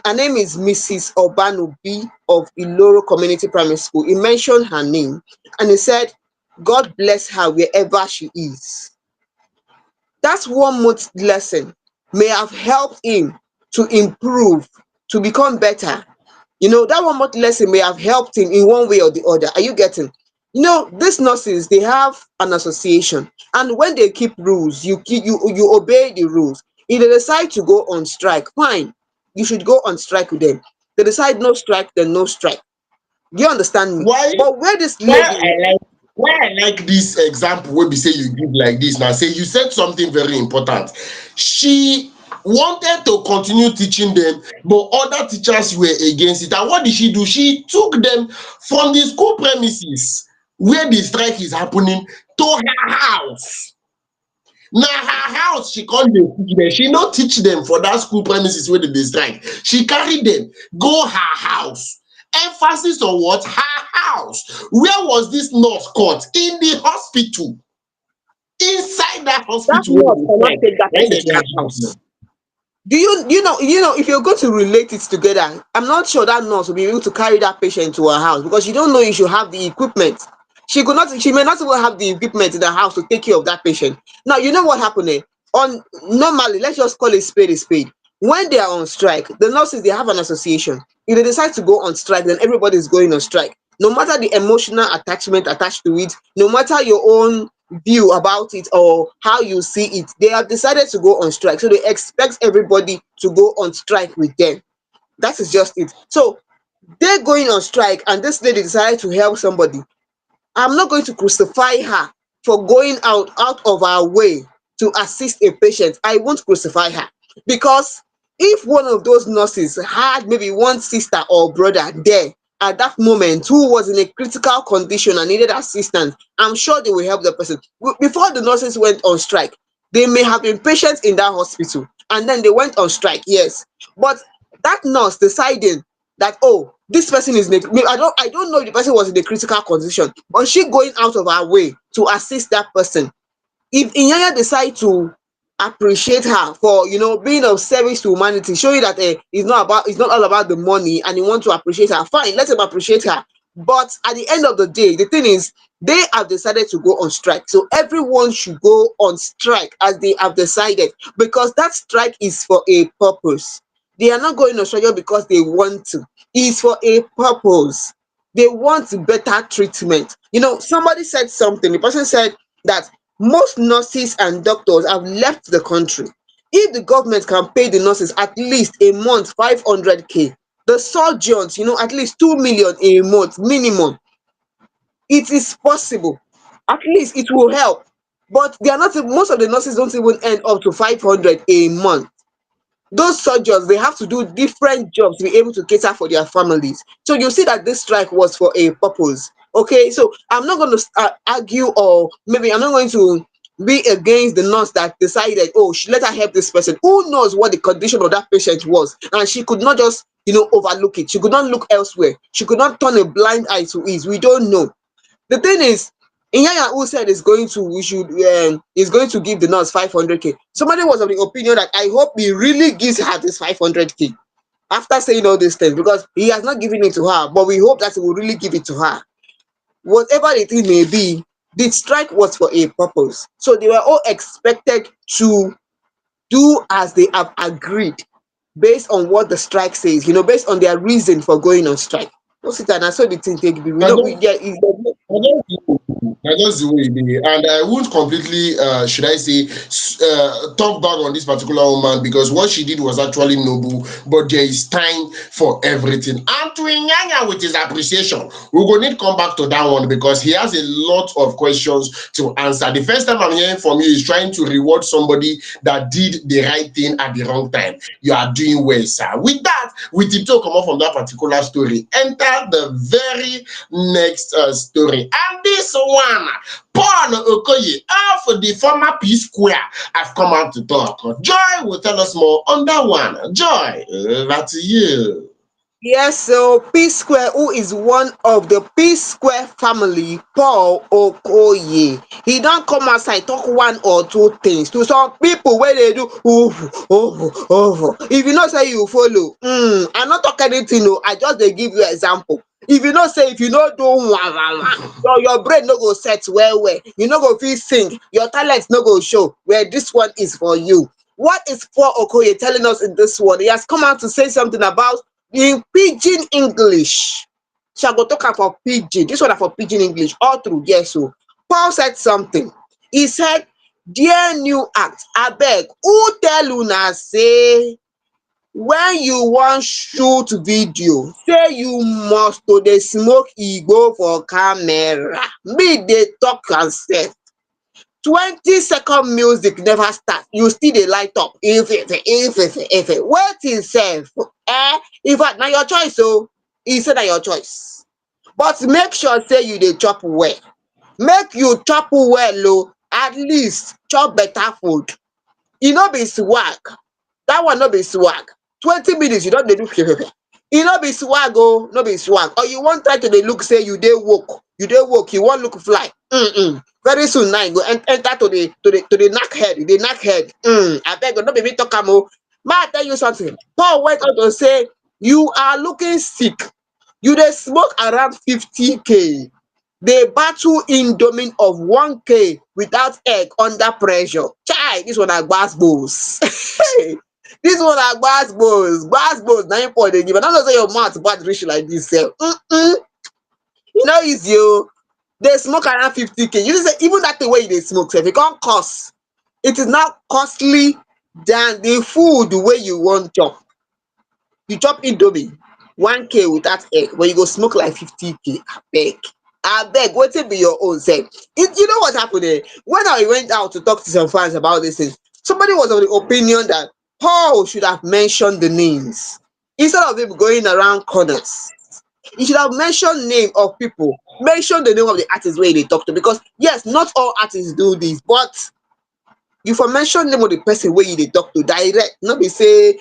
B: Her name is Mrs. Obano B of Iloro Community Primary School. He mentioned her name and he said, God bless her wherever she is. That 1 month lesson may have helped him to improve, to become better. That 1 month lesson may have helped him in one way or the other. Are you getting? These nurses, they have an association, and when they keep rules, you obey the rules. If they decide to go on strike, fine. you should go on strike with them. They decide no strike, then no strike. Do you understand me?
A: Why
B: But where this
A: why
B: lady,
A: I like this example wey be say you give like this now, say you said something very important. She wanted to continue teaching them, but other teachers were against it. And what did she do? She took them from the school premises where the strike is happening to her house. Na her house she come dey teach dem. She no teach dem for dat school premises wey dem dey strike. She carry dem go her house. Emphasis on what? Her house. Where was dis nurse caught? In the hospital. Inside dat
B: that
A: hospital wey
B: nurse
A: dem dey
B: cannot
A: strike,
B: take that
A: na im
B: person
A: dey
B: to
A: try
B: her
A: to teach dem.
B: house. Do you know if you're going to relate it together, I'm not sure that nurse will be able to carry that patient to her house because you don't know if she have the equipment. She may not even have the equipment in the house to take care of that patient. Now you know what happened there. On Normally, let's just call it spade a spade. When they are on strike, the nurses, they have an association. If they decide to go on strike, then everybody is going on strike. No matter the emotional attachment attached to it, no matter your own view about it or how you see it, they have decided to go on strike, so they expect everybody to go on strike with them. That is just it. So they're going on strike and this lady decided to help somebody. I'm not going to crucify her for going out of her way to assist a patient. I won't crucify her because if one of those nurses had maybe one sister or brother there at that moment who was in a critical condition and needed assistance, I'm sure they will help the person. Before the nurses went on strike, they may have been patients in that hospital and then they went on strike, yes. But that nurse deciding that, oh, this person is in a, I don't know if the person was in a critical condition, but she going out of her way to assist that person. If Iyanya decide to appreciate her for being of service to humanity, showing that it's not all about the money and you want to appreciate her, fine, let him appreciate her. But at the end of the day, the thing is they have decided to go on strike, so everyone should go on strike as they have decided, because that strike is for a purpose. They are not going on strike just because they want to. It's for a purpose. They want better treatment. Somebody said something. The person said that most nurses and doctors have left the country. If the government can pay the nurses at least a month 500K, the surgeons at least 2 million a month minimum, it is possible. At least it will help. But they are not, most of the nurses don't even earn up to 500 a month. Those surgeons, they have to do different jobs to be able to cater for their families. So you see that this strike was for a purpose. Okay, so I'm not going to argue, or maybe I'm not going to be against the nurse that decided, oh, she let her help this person. Who knows what the condition of that patient was, and she could not just overlook it. She could not look elsewhere. She could not turn a blind eye to it. We don't know. The thing is, Iyanya, who said is going to give the nurse 500K. Somebody was of the opinion that I hope he really gives her this 500K after saying all these things, because he has not given it to her, but we hope that he will really give it to her. Whatever the thing may be, the strike was for a purpose. So they were all expected to do as they have agreed based on what the strike says, based on their reason for going on strike. What's it? And I saw the thing take be. We
A: I
B: know
A: don't I just the way it is. And I won't completely, should I say, talk back on this particular woman, because what she did was actually noble, but there is time for everything. And to Inyanya with his appreciation, we're going to need to come back to that one because he has a lot of questions to answer. The first time I'm hearing from you is trying to reward somebody that did the right thing at the wrong time. You are doing well, sir. With that, we tiptoe come up from that particular story. Enter the very next story. And this one, Paul Okoye of the former P Square, have come out to talk. Joy will tell us more on that one. Joy, over to you.
B: Yes, so P Square, who is one of the P Square family, Paul Okoye, he don't come outside talk one or two things to some people where they do if you not say you follow. I not talk anything, no, I just they give you example. If you not say, if you not do your brain no go set well, you no go feel sing, your talent no go show where this one is for you. What is Paul Okoye telling us in this one? He has come out to say something about in pidgin English. Shall go talk am for pidgin. This one na for pidgin English all through. Yes, so Paul said something. He said, dear new act, abeg, who tell una say when you wan shoot video say you must to dey smoke igbo for camera, me dey talk am sef. 20-second music never start you still dey light up ife wetin sef. Infact na your choice oo, e say na your choice, but make sure say you dey chop well. Make you chop well oo, at least chop better food. E no be swag, dat one no be swag. 20 minutes you don dey do e no be swag oo, no be swag. Or you wan try to dey look say you dey woke, you wan look fly. Very soon now you go enter to dey knack head, you dey knack head. Abeg oo, no be me talk am oo. Make I tell you something, Paul went on to say you are looking sick, you dey smoke around 50k, dey battle indomie of 1k without egg under pressure. Chai, dis one na gbas-gbos. Dis one na gbas-gbos na im Paul dey give. I no know say your mouth bad reach like dis sef. E no easy oo. Dey smoke around 50k. You know say even dat thing wey you dey smoke sef, e come cost. It is now costly than the food wey you wan chop. You chop indomie 1k without egg but you go smoke like 50k. Abeg wetin be your own sef? You know what happen when I went out to talk to some fans about dis thing, somebody was of the opinion that Paul should have mentioned the names instead of him going around corners. He should have mentioned name of people, mention the name of the artist wey he dey talk to, because yes, not all artists do this, but you for mention name of the person wey you dey talk to direct, no be say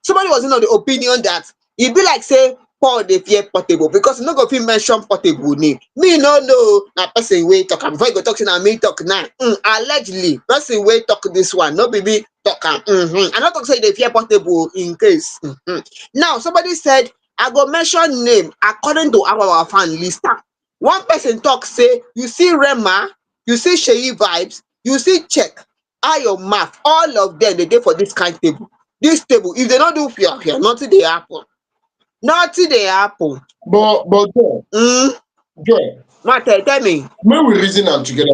B: somebody was of the opinion that e be like say Paul dey fear Portable because e no go fit mention Portable name. Me no know na person wey talk am. Before you go talk say na me talk now, allegedly person wey talk this one no be me talk am. I no talk say e dey fear Portable in case. Now somebody said I go mention name according to how our fan list am. One person talk say you see Rema, you see Sheyi Vibes, you see Check, Ayo Math, all of them dey dey for dis kind table. Dis table, if they no do fear, nothing dey happen. Nothing dey happen.
A: But Joy,
B: Ma tell me.
A: when we reason am together,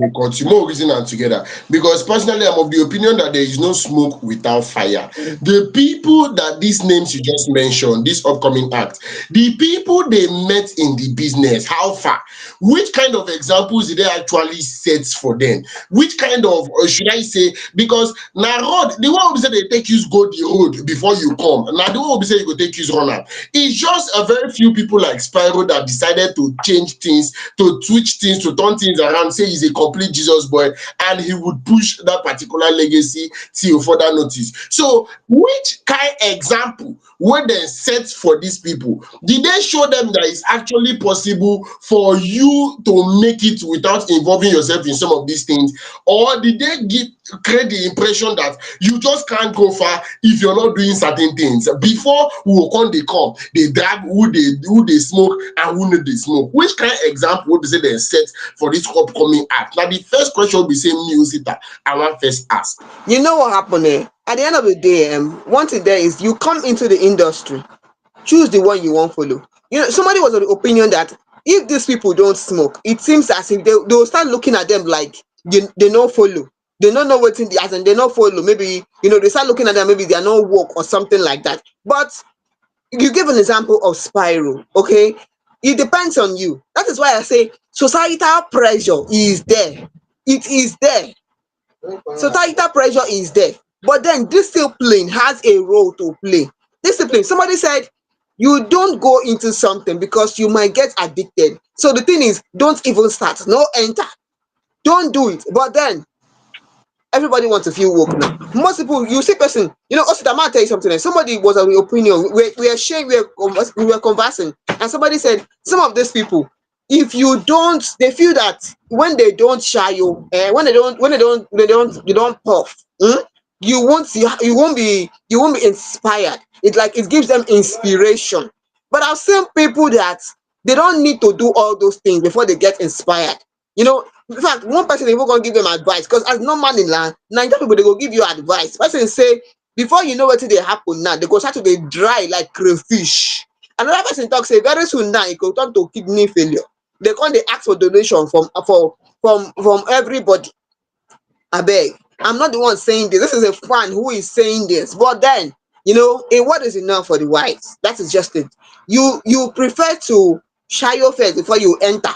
A: because more reason am together. Because personally, I'm of the opinion that there is no smoke without fire. The people that these names you just mentioned, this upcoming act, the people they met in the business, how far? Which kind of examples did they actually set for them? Which kind of, or should I say, because now road, the one who say they take you go the road before you come. Now the one who say you go take you run out. It's just a very few people like Spyro that decided to change things, to switch things, to turn things around, say he's a complete Jesus boy, and he would push that particular legacy till further notice. So, which kind example were they set for these people? Did they show them that it's actually possible for you to make it without involving yourself in some of these things? Or did they create the impression that you just can't go far if you're not doing certain things? Before they come, they drag who they smoke and who no they smoke. Which kind of example would say they set for this upcoming act? Now the first question will be saying music that I want first ask.
B: You know what happened at the end of the day, one thing there is you come into the industry, choose the one you want follow. Somebody was of the opinion that if these people don't smoke, it seems as if they will start looking at them like they no follow. They don't know what in the as and they not follow. Maybe they start looking at them, maybe they are not woke or something like that. But you give an example of Spyro, okay? It depends on you. That is why I say societal pressure is there. It is there. Societal pressure is there. But then discipline has a role to play. Discipline. Somebody said you don't go into something because you might get addicted. So the thing is, don't even start. No enter. Don't do it. But then everybody wants to feel woke now. Most people, you see person, also I might tell you something. Somebody was of the opinion, we were conversing, and somebody said some of these people, if you don't, they feel that when they don't shy you, when they don't puff, you won't be inspired. It gives them inspiration. But I've seen people that they don't need to do all those things before they get inspired. In fact, one person even gonna give them advice, because as normal in land, Nigerian people they go give you advice. Person say before you know what they happen now, they go start to be dry like crayfish. Another person talk say very soon now it go turn to kidney failure. They come they ask for donation from everybody. I beg, I'm not the one saying this. This is a fan who is saying this. But then A word is enough for the wise. That is just it. You prefer to shy your face before you enter.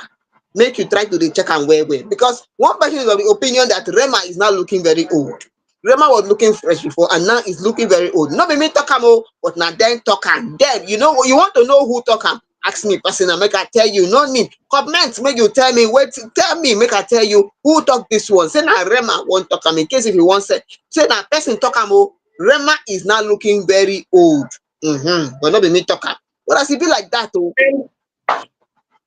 B: Make you try to dey check am well well, because one person is of the opinion that Rema is now looking very old. Rema was looking fresh before and now is looking very old. No be me talk am o, but na dem talk am. Dem, you want to know who talk am? Ask me personal, make I tell you. No need comment, make you tell me. Wait, tell me, make I tell you who talk this one. Say na Rema wan talk am, in case if you wan say na person talk am o. Rema is now looking very old. But no be me talk am. But as e be like that o.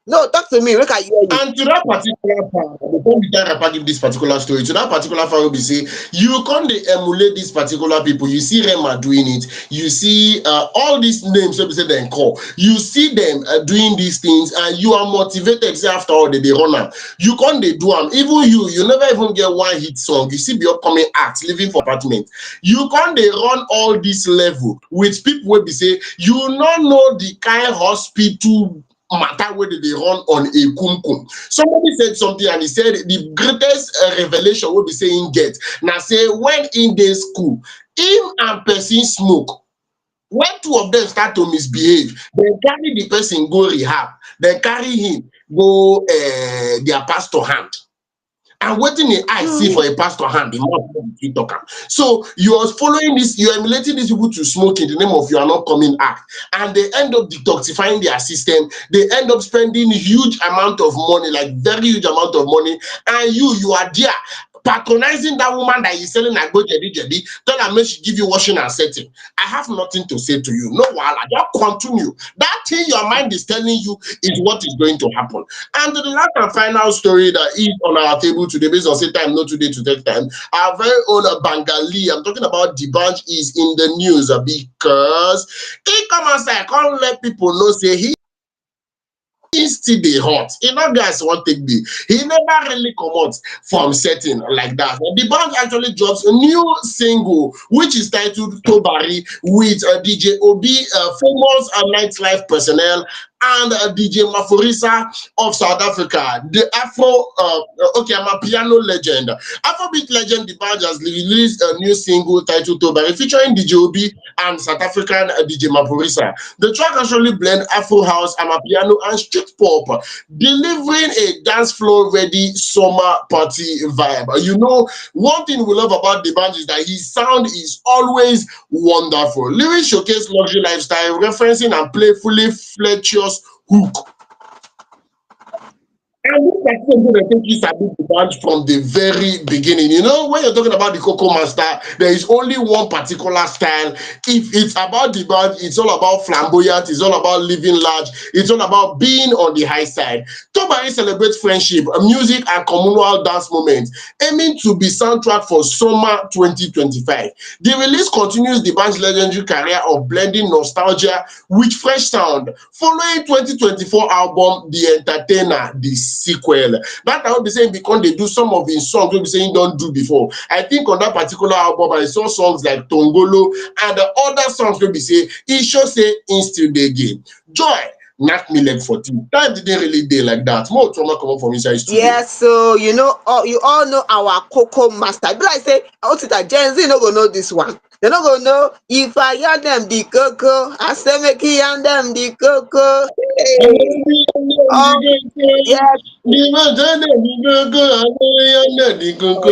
B: No, talk to me, make I hear you.
A: And to that particular part, before we can Rapa give this particular story, to that particular part will be say, you can't emulate these particular people. You see Rema doing it. You see all these names, so say they call. You see them doing these things, and you are motivated. Say after all, they run am. You can't do them. Even you never even get one hit song. You see the upcoming acts living for apartment. You can't run all this level with people will be say you not know the kind hospital matter where they run on a kumkum. Somebody said something and he said the greatest revelation will be saying get. Now say when in the school, him and person smoke. When two of them start to misbehave, they carry the person go rehab, they carry him go their pastor hand. And waiting the eye see for a pastor hand, the mouth fit talk am. So you are following this, you are emulating these people to smoke in the name of you are not coming act, and they end up detoxifying their system. They end up spending huge amount of money, like very huge amount of money, and you are there patronizing that woman that is selling agbo jedi. Tell her make she give you washing and setting. I have nothing to say to you. No wahala, just continue. That thing your mind is telling you is what is going to happen. And the last and final story that is on our table today, based on say time, not today to take time, our very own Bengali. I'm talking about the bunch is in the news because he come outside, can't let people know say he still dey hot. E no guys wan take be. He never really comot from setting like that. The band actually drops a new single which is titled Tobari with DJ Obi, famous nightlife personnel, and DJ Maphorisa of South Africa, the I'm a piano legend. Afrobeat legend, the band has released a new single titled Tobari featuring DJ Obi and South African DJ Maphorisa. The track actually blend Afro house, amapiano, and street pop, delivering a dance floor ready summer party vibe. One thing we love about the band is that his sound is always wonderful. Lyrics showcase luxury lifestyle, referencing and playfully flirtatious hook. And this person going to take you sabi the band from the very beginning. When you're talking about the Coco Master, there is only one particular style. If it's about the band, it's all about flamboyant, it's all about living large, it's all about being on the high side. Tobari celebrates friendship, music, and communal dance moments, aiming to be soundtrack for summer 2025. The release continues the band's legendary career of blending nostalgia with fresh sound, following 2024 album The Entertainer, the sequel. That I will be saying because they do some of his songs we be saying don't do before. I think on that particular album I saw songs like Tongolo and the other songs we be say he should say in still the game. Joy knock me leg 14. Time didn't really day like that. More trauma come up from inside studio.
B: Yes, so you all know our Coco Master. Be like say, out to that Gen Z no go know this one. They no go know if I hear them the coco. I say make he and them the coco. Hey. Yes. Oh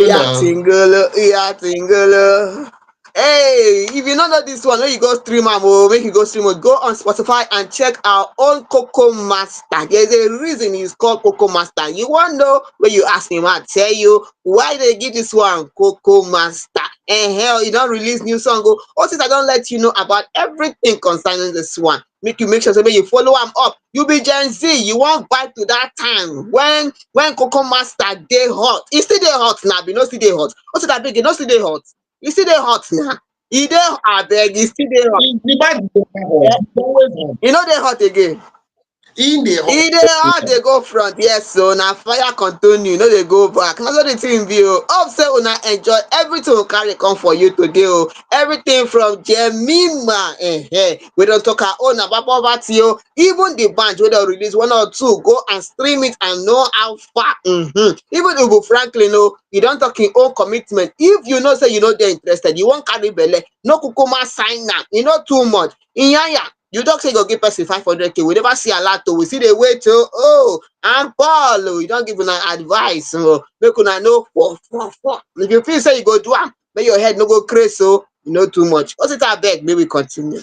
B: yeah, tingle, yeah, tingle. Hey, if you don't know this one, when you go stream am make you go stream it. Go on Spotify and check our own Coco Master. There's a reason he's called Coco Master. You want to know when you ask him, I'll tell you why they give this one Coco Master. And hell, you don't release new song. Also, I don't let you know about everything concerning this one. Make sure so you follow am up. You be Gen Z, you won't vibe to that time when Coco Master dey hot. E still dey hot now, but no still dey hot. Also that big, no still dey hot. E still dey hot now. E dey abeg, e still dey hot.
A: The band is always hot.
B: E no dey hot again.
A: in the
B: e dey how dey go front, yes, so na fire continue, no dey go back. Na so the thing be o. Hope say una enjoy everything we carry come for you today o. Everything from Jemima, we don talk our own about poverty o. Even the band wey don release one or two, go and stream it and know how far. Even Ubi Franklin o, e don talk im own commitment. If you know say you no dey interested, you wan carry belle, no kukuma sign am, e no too much. Iyanya, you talk say you go give person 500k, we never see alert o, we still dey wait o. Oh, and Paul o, you don give una advice o, make una no fall. If you feel say you go do am, make your head no go craze o, e no too much. Host abeg, make we continue.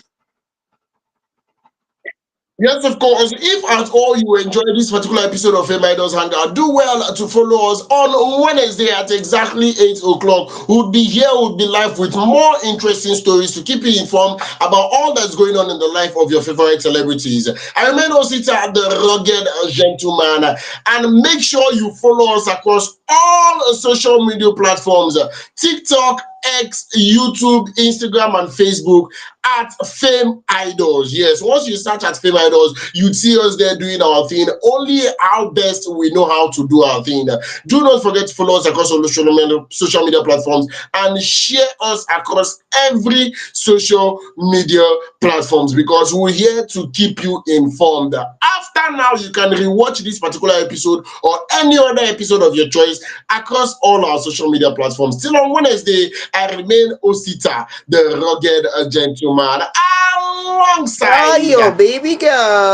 A: Yes, of course. If at all you enjoy this particular episode of FameIdols Hangout, do well to follow us on Wednesday at exactly 8 o'clock. We'll be here, we'll be live with more interesting stories to keep you informed about all that's going on in the life of your favorite celebrities. I remain Osita, the rugged gentleman, and make sure you follow us across all social media platforms: TikTok, X, YouTube, Instagram, and Facebook at Fame Idols. Yes, once you search at Fame Idols, you'd see us there doing our thing. Only our best we know how to do our thing. Do not forget to follow us across all social media platforms and share us across every social media platforms, because we're here to keep you informed. After now, you can rewatch this particular episode or any other episode of your choice across all our social media platforms. Till on Wednesday, I remain Osita, the rugged gentleman,
B: Oh,
A: alongside
B: your baby girl.